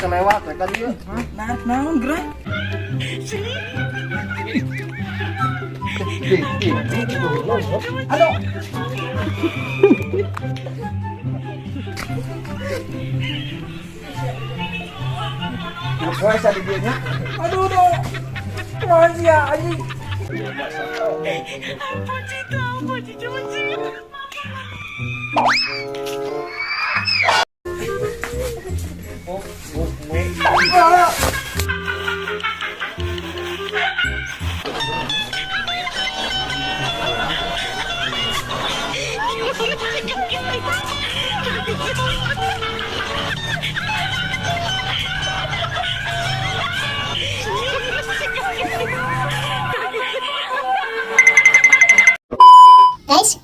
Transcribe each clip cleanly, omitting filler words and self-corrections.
Lewat mereka dia. Naon gerak? Halo. Puasa di dia. Aduh dong. Rahasia anjing. Ampun, Cici benci.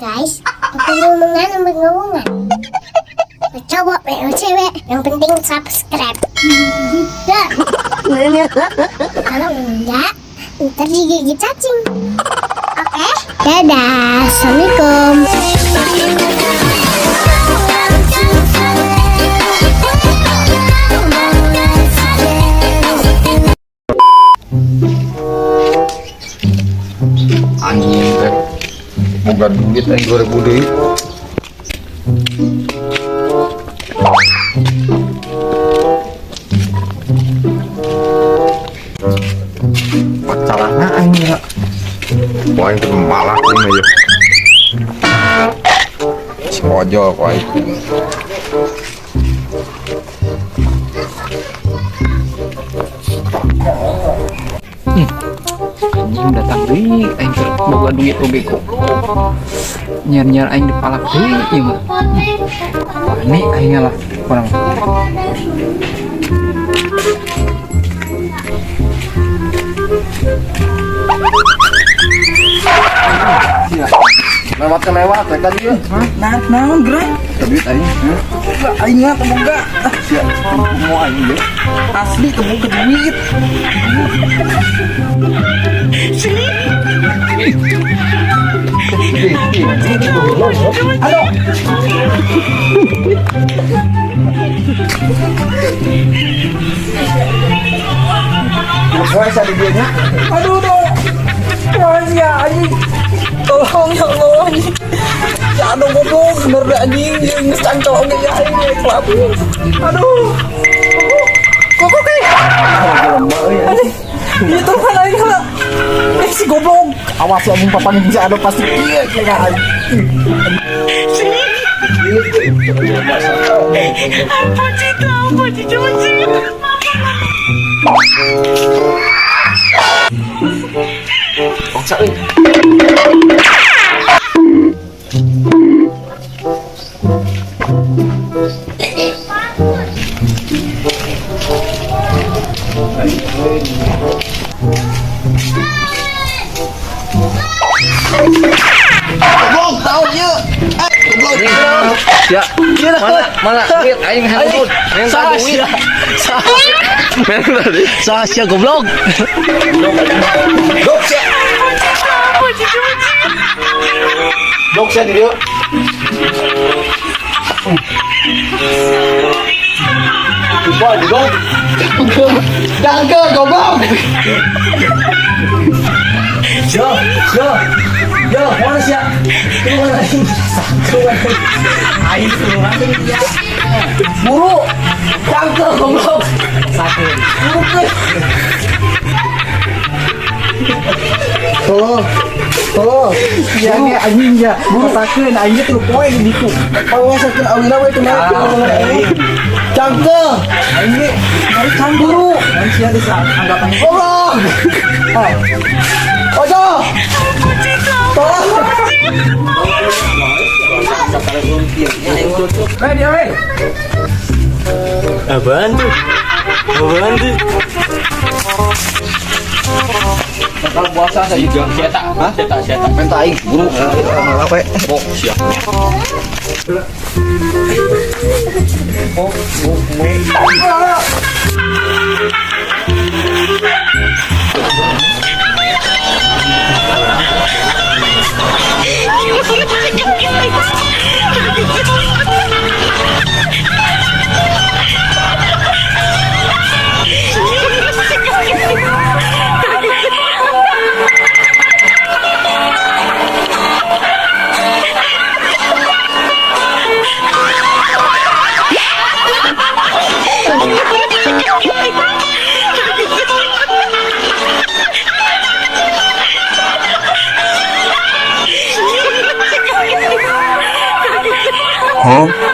Guys, aku ngomong-ngomong. Coba cewek, yang penting subscribe. Kalau enggak, ntar digigit cacing. Oke? Dadah, assalamualaikum. Anjing teh. Boga duit aing 2000 deui. Pacalana aing ya. Wah, itu malah ini ya. Si ojo kok itu. Anjing datang deui aing keur boga duit oge kok. Nyar-nyar aing dipalak deui ieu mah. Wani aing lah kurang. Lewat mereka dia. Naon gerak? Duit aing. Aing mah boga. Sia, mau aing ya. Asli boga duit. Halo. Puasa di dia. Aduh dong. Rahasia anjing. Tolong ya Allah anjing. Ya aduh goblok bener dah anjing. Geus cancok ge ya aing kelabu. Aduh. Kok kayak. Anjing. Itu kan aing lah. Si goblok. Awas ya anjing papan bisa ada pasti iya kayak anjing. Ampun, Cici benci. Bangsa euy. Goblok tahu ye. Goblok. Ya. Mana duit aing handphone. Minta duit. Sahsia goblok. Dok sia. Ampun, Cici benci. Dok sia di dia. Coba di dok. Jangan goblok. Yo, mana sia? Keluar aing. Aing keluar dia. Buru. Jangan goblok. Satu. Buru ke. Tolong. Ya ge anjing ya. Masakeun aing teh poe di ditu. Pawasakeun awina we teh mah. Cangkel. Aing ge mari camburu. Mun sia bisa anggapan goblok. Ojo. Tolong. Dia we. Apaan tuh? Kalau puasa saya juga cetak. Hah? Cetak. Minta aing buru. Apa? Oh, siap. Ampun, Cici benci. Hah?